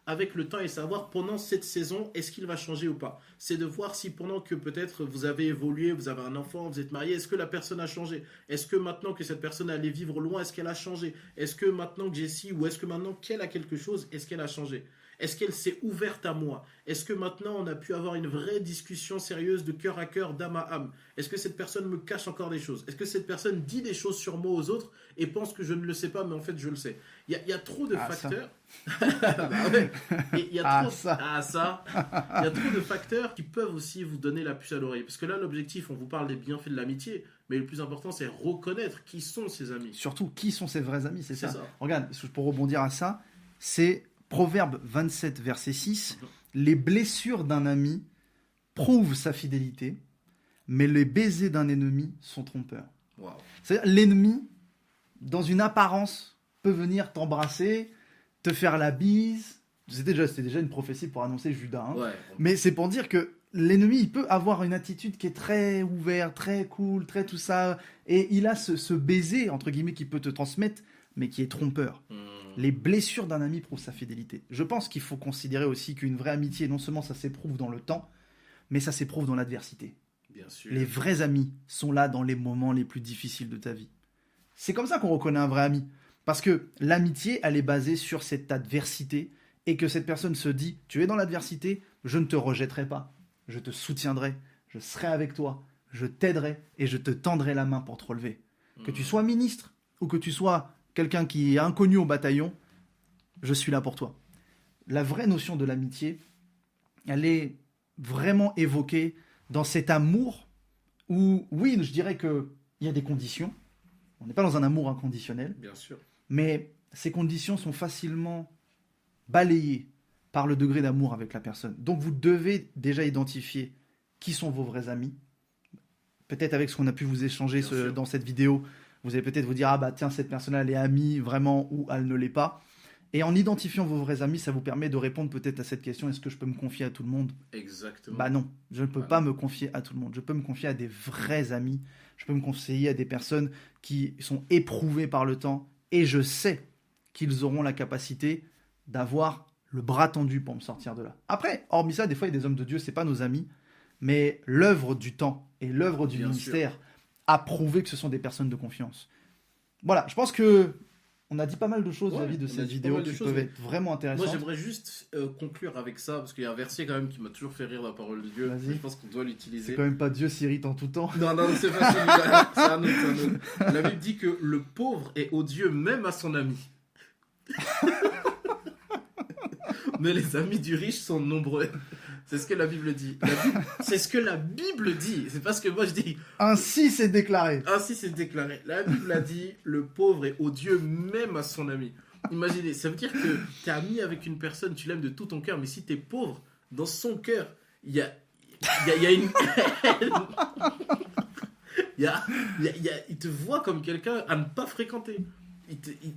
Avec le temps et savoir pendant cette saison, est-ce qu'il va changer ou pas. C'est de voir si pendant que peut-être vous avez évolué, vous avez un enfant, vous êtes marié, est-ce que la personne a changé ? Est-ce que maintenant que cette personne allait vivre loin, est-ce qu'elle a changé ? Est-ce que maintenant que Jessie, ou est-ce que maintenant qu'elle a quelque chose, est-ce qu'elle a changé ? Est-ce qu'elle s'est ouverte à moi ? Est-ce que maintenant on a pu avoir une vraie discussion sérieuse de cœur à cœur, d'âme à âme ? Est-ce que cette personne me cache encore des choses ? Est-ce que cette personne dit des choses sur moi aux autres et pense que je ne le sais pas, mais en fait je le sais ? Il y a trop de facteurs. Il y a trop de facteurs qui peuvent aussi vous donner la puce à l'oreille. Parce que là, l'objectif, on vous parle des bienfaits de l'amitié, mais le plus important, c'est reconnaître qui sont ses amis. Surtout, qui sont ses vrais amis, c'est ça. Regarde, pour rebondir à ça, c'est Proverbe 27, verset 6. Les blessures d'un ami prouvent sa fidélité, mais les baisers d'un ennemi sont trompeurs. Wow. C'est-à-dire, l'ennemi, dans une apparence, peut venir t'embrasser, te faire la bise. C'était déjà une prophétie pour annoncer Judas. Mais c'est pour dire que l'ennemi, il peut avoir une attitude qui est très ouverte, très cool, très tout ça. Et il a ce baiser, entre guillemets, qu'il peut te transmettre, mais qui est trompeur. Les blessures d'un ami prouvent sa fidélité. Je pense qu'il faut considérer aussi qu'une vraie amitié, non seulement ça s'éprouve dans le temps, mais ça s'éprouve dans l'adversité. Bien sûr. Les vrais amis sont là dans les moments les plus difficiles de ta vie. C'est comme ça qu'on reconnaît un vrai ami. Parce que l'amitié, elle est basée sur cette adversité et que cette personne se dit, tu es dans l'adversité, je ne te rejetterai pas, je te soutiendrai, je serai avec toi, je t'aiderai et je te tendrai la main pour te relever. Que tu sois ministre ou que tu sois quelqu'un qui est inconnu au bataillon, je suis là pour toi. La vraie notion de l'amitié, elle est vraiment évoquée dans cet amour où, oui, je dirais qu'il y a des conditions. On n'est pas dans un amour inconditionnel. Bien sûr. Mais ces conditions sont facilement balayées par le degré d'amour avec la personne. Donc vous devez déjà identifier qui sont vos vrais amis. Peut-être avec ce qu'on a pu vous échanger dans cette vidéo, vous allez peut-être vous dire, ah bah tiens, cette personne-là, elle est amie vraiment ou elle ne l'est pas. Et en identifiant vos vrais amis, ça vous permet de répondre peut-être à cette question, est-ce que je peux me confier à tout le monde ? Exactement. Bah non, je ne peux pas me confier à tout le monde. Je peux me confier à des vrais amis. Je peux me conseiller à des personnes qui sont éprouvées par le temps. Et je sais qu'ils auront la capacité d'avoir le bras tendu pour me sortir de là. Après, hormis ça, des fois, il y a des hommes de Dieu, c'est pas nos amis, mais l'œuvre du temps et l'œuvre du ministère a prouvé que ce sont des personnes de confiance. Voilà, je pense que on a dit pas mal de choses vis-à-vis de cette vidéo qui peuvent être vraiment intéressantes. Moi, j'aimerais juste conclure avec ça, parce qu'il y a un verset quand même qui m'a toujours fait rire, la parole de Dieu. Je pense qu'on doit l'utiliser. C'est quand même pas Dieu s'irrite en tout temps. Non, c'est pas celui-là. C'est un autre. La Bible dit que le pauvre est odieux même à son ami. Mais les amis du riche sont nombreux. C'est ce que la Bible dit. C'est ce que la Bible dit. C'est pas ce que moi je dis. Ainsi c'est déclaré. Ainsi c'est déclaré. La Bible a dit le pauvre est odieux même à son ami. Imaginez, ça veut dire que t'es ami avec une personne, tu l'aimes de tout ton cœur, mais si t'es pauvre, dans son cœur, il y a une il te voit comme quelqu'un à ne pas fréquenter.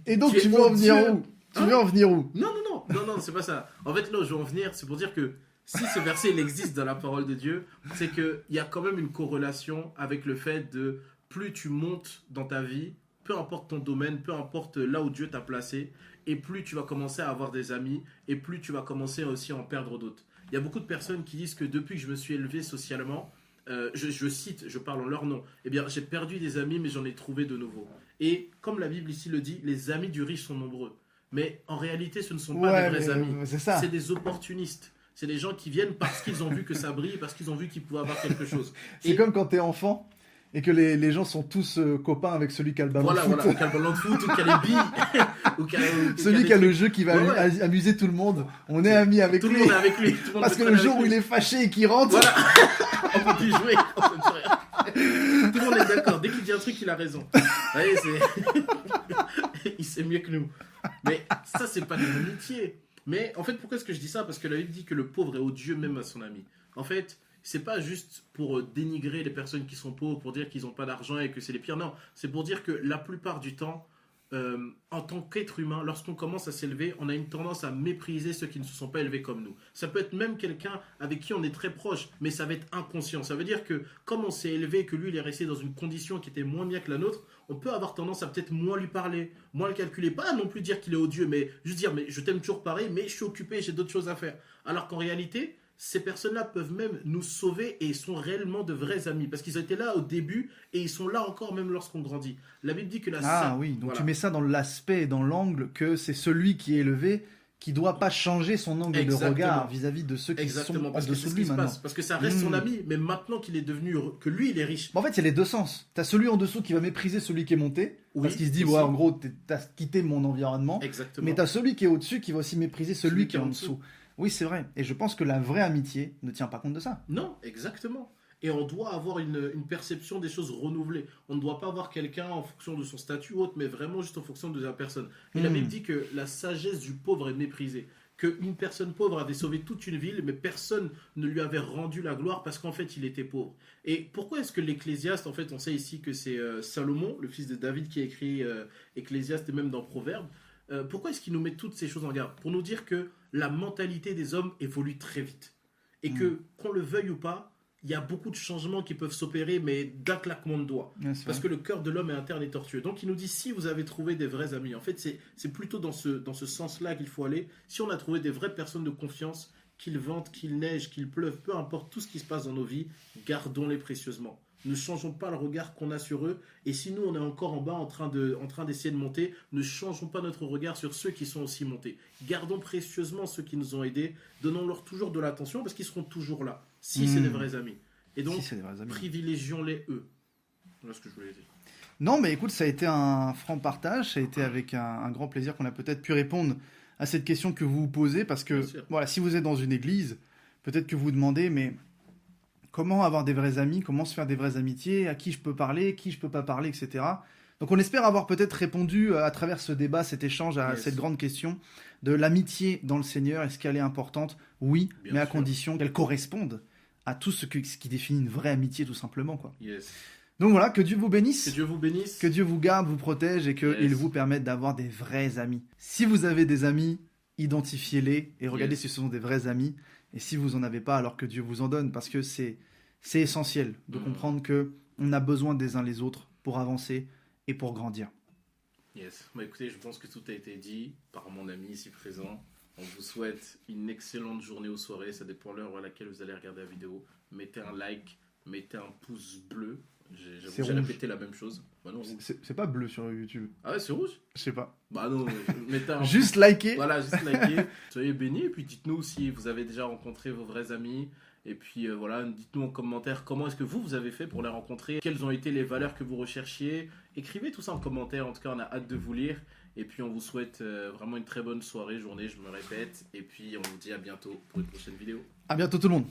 Et donc tu veux en venir où? Tu veux en venir où? Non, c'est pas ça. En fait, là où je veux en venir, c'est pour dire que si ce verset il existe dans la parole de Dieu, c'est qu'il y a quand même une corrélation avec le fait de plus tu montes dans ta vie, peu importe ton domaine, peu importe là où Dieu t'a placé, et plus tu vas commencer à avoir des amis, et plus tu vas commencer aussi à en perdre d'autres. Il y a beaucoup de personnes qui disent que depuis que je me suis élevé socialement, je cite, je parle en leur nom, eh bien j'ai perdu des amis mais j'en ai trouvé de nouveaux. Et comme la Bible ici le dit, les amis du riche sont nombreux. Mais en réalité, ce ne sont pas des vrais amis. C'est des opportunistes. C'est des gens qui viennent parce qu'ils ont vu que ça brille, parce qu'ils ont vu qu'ils pouvaient avoir quelque chose. C'est comme quand t'es enfant et que les gens sont tous copains avec celui qui a le ballon de foot. Voilà, qui a le ballon de foot, ou qui a les billes. Celui qui a le jeu qui va amuser tout le monde. On est amis avec lui. Tout le monde est avec lui. Parce que le jour où il est fâché et qu'il rentre... Voilà. On peut plus jouer. On peut plus rien. Tout le monde est d'accord. Dès qu'il dit un truc, il a raison. Voyez, il sait mieux que nous. Mais ça, c'est pas de l'amitié. Mais en fait, pourquoi est-ce que je dis ça? Parce que la Bible dit que le pauvre est odieux même à son ami. En fait, c'est pas juste pour dénigrer les personnes qui sont pauvres, pour dire qu'ils n'ont pas d'argent et que c'est les pires. Non, c'est pour dire que la plupart du temps, en tant qu'être humain, lorsqu'on commence à s'élever, on a une tendance à mépriser ceux qui ne se sont pas élevés comme nous. Ça peut être même quelqu'un avec qui on est très proche, mais ça va être inconscient. Ça veut dire que comme on s'est élevé, que lui il est resté dans une condition qui était moins bien que la nôtre, on peut avoir tendance à peut-être moins lui parler, moins le calculer. Pas non plus dire qu'il est odieux, mais juste dire mais je t'aime toujours pareil, mais je suis occupé, j'ai d'autres choses à faire. Alors qu'en réalité, ces personnes-là peuvent même nous sauver et sont réellement de vrais amis. Parce qu'ils étaient là au début et ils sont là encore même lorsqu'on grandit. La Bible dit que oui, donc voilà. Tu mets ça dans l'aspect et dans l'angle que c'est celui qui est élevé qui ne doit pas changer son angle de regard vis-à-vis de ceux qui sont en dessous de lui maintenant. Parce que ça reste son ami, mais maintenant qu'il est devenu, que lui il est riche. En fait, c'est les deux sens. Tu as celui en dessous qui va mépriser celui qui est monté, parce qu'il se dit, en gros, tu as quitté mon environnement. Exactement. Mais tu as celui qui est au-dessus qui va aussi mépriser celui qui est en dessous. Oui, c'est vrai. Et je pense que la vraie amitié ne tient pas compte de ça. Non, exactement. Et on doit avoir une perception des choses renouvelée. On ne doit pas voir quelqu'un en fonction de son statut ou autre, mais vraiment juste en fonction de la personne. Et la Bible dit que la sagesse du pauvre est méprisée. Qu'une personne pauvre avait sauvé toute une ville, mais personne ne lui avait rendu la gloire parce qu'en fait, il était pauvre. Et pourquoi est-ce que l'Ecclésiaste, en fait, on sait ici que c'est Salomon, le fils de David, qui a écrit Ecclésiaste et même dans Proverbes. Pourquoi est-ce qu'il nous met toutes ces choses en garde? Pour nous dire que la mentalité des hommes évolue très vite. Et que, qu'on le veuille ou pas, il y a beaucoup de changements qui peuvent s'opérer, mais d'un claquement de doigts. Parce que le cœur de l'homme est interne et tortueux. Donc il nous dit, si vous avez trouvé des vrais amis, en fait c'est plutôt dans ce sens-là qu'il faut aller. Si on a trouvé des vraies personnes de confiance, qu'il vente, qu'il neige, qu'il pleuve, peu importe tout ce qui se passe dans nos vies, gardons-les précieusement. Ne changeons pas le regard qu'on a sur eux. Et si nous, on est encore en bas en train d'essayer de monter, ne changeons pas notre regard sur ceux qui sont aussi montés. Gardons précieusement ceux qui nous ont aidés. Donnons-leur toujours de l'attention parce qu'ils seront toujours là. Si c'est des vrais amis. Et donc, privilégions-les eux. Voilà ce que je voulais dire. Non, mais écoute, ça a été un franc partage. Ça a été avec un grand plaisir qu'on a peut-être pu répondre à cette question que vous vous posez. Parce que, voilà, si vous êtes dans une église, peut-être que vous vous demandez, mais comment avoir des vrais amis, comment se faire des vraies amitiés, à qui je peux parler, qui je peux pas parler, etc. Donc on espère avoir peut-être répondu à travers ce débat, cet échange à cette grande question de l'amitié dans le Seigneur. Est-ce qu'elle est importante? Oui, mais à condition qu'elle corresponde à tout ce qui définit une vraie amitié tout simplement, quoi. Donc voilà, que Dieu vous bénisse. Que Dieu vous bénisse. Que Dieu vous garde, vous protège et qu'il vous permette d'avoir des vrais amis. Si vous avez des amis, identifiez-les et regardez si ce sont des vrais amis. Et si vous n'en avez pas, alors que Dieu vous en donne, parce que c'est essentiel de comprendre qu'on a besoin des uns les autres pour avancer et pour grandir. Yes. Bah écoutez, je pense que tout a été dit par mon ami ici présent. On vous souhaite une excellente journée ou soirée. Ça dépend de l'heure à laquelle vous allez regarder la vidéo. Mettez un like, mettez un pouce bleu. J'ai répété la même chose. Bah non, c'est pas bleu sur YouTube. Ah ouais, c'est rouge? Je sais pas. Bah non, mettez un juste liker. Voilà, juste liker. Soyez bénis et puis dites-nous si vous avez déjà rencontré vos vrais amis. Et puis voilà, dites-nous en commentaire comment est-ce que vous avez fait pour les rencontrer. Quelles ont été les valeurs que vous recherchiez. Écrivez tout ça en commentaire. En tout cas, on a hâte de vous lire. Et puis on vous souhaite vraiment une très bonne soirée, journée, je me répète. Et puis on vous dit à bientôt pour une prochaine vidéo. À bientôt tout le monde.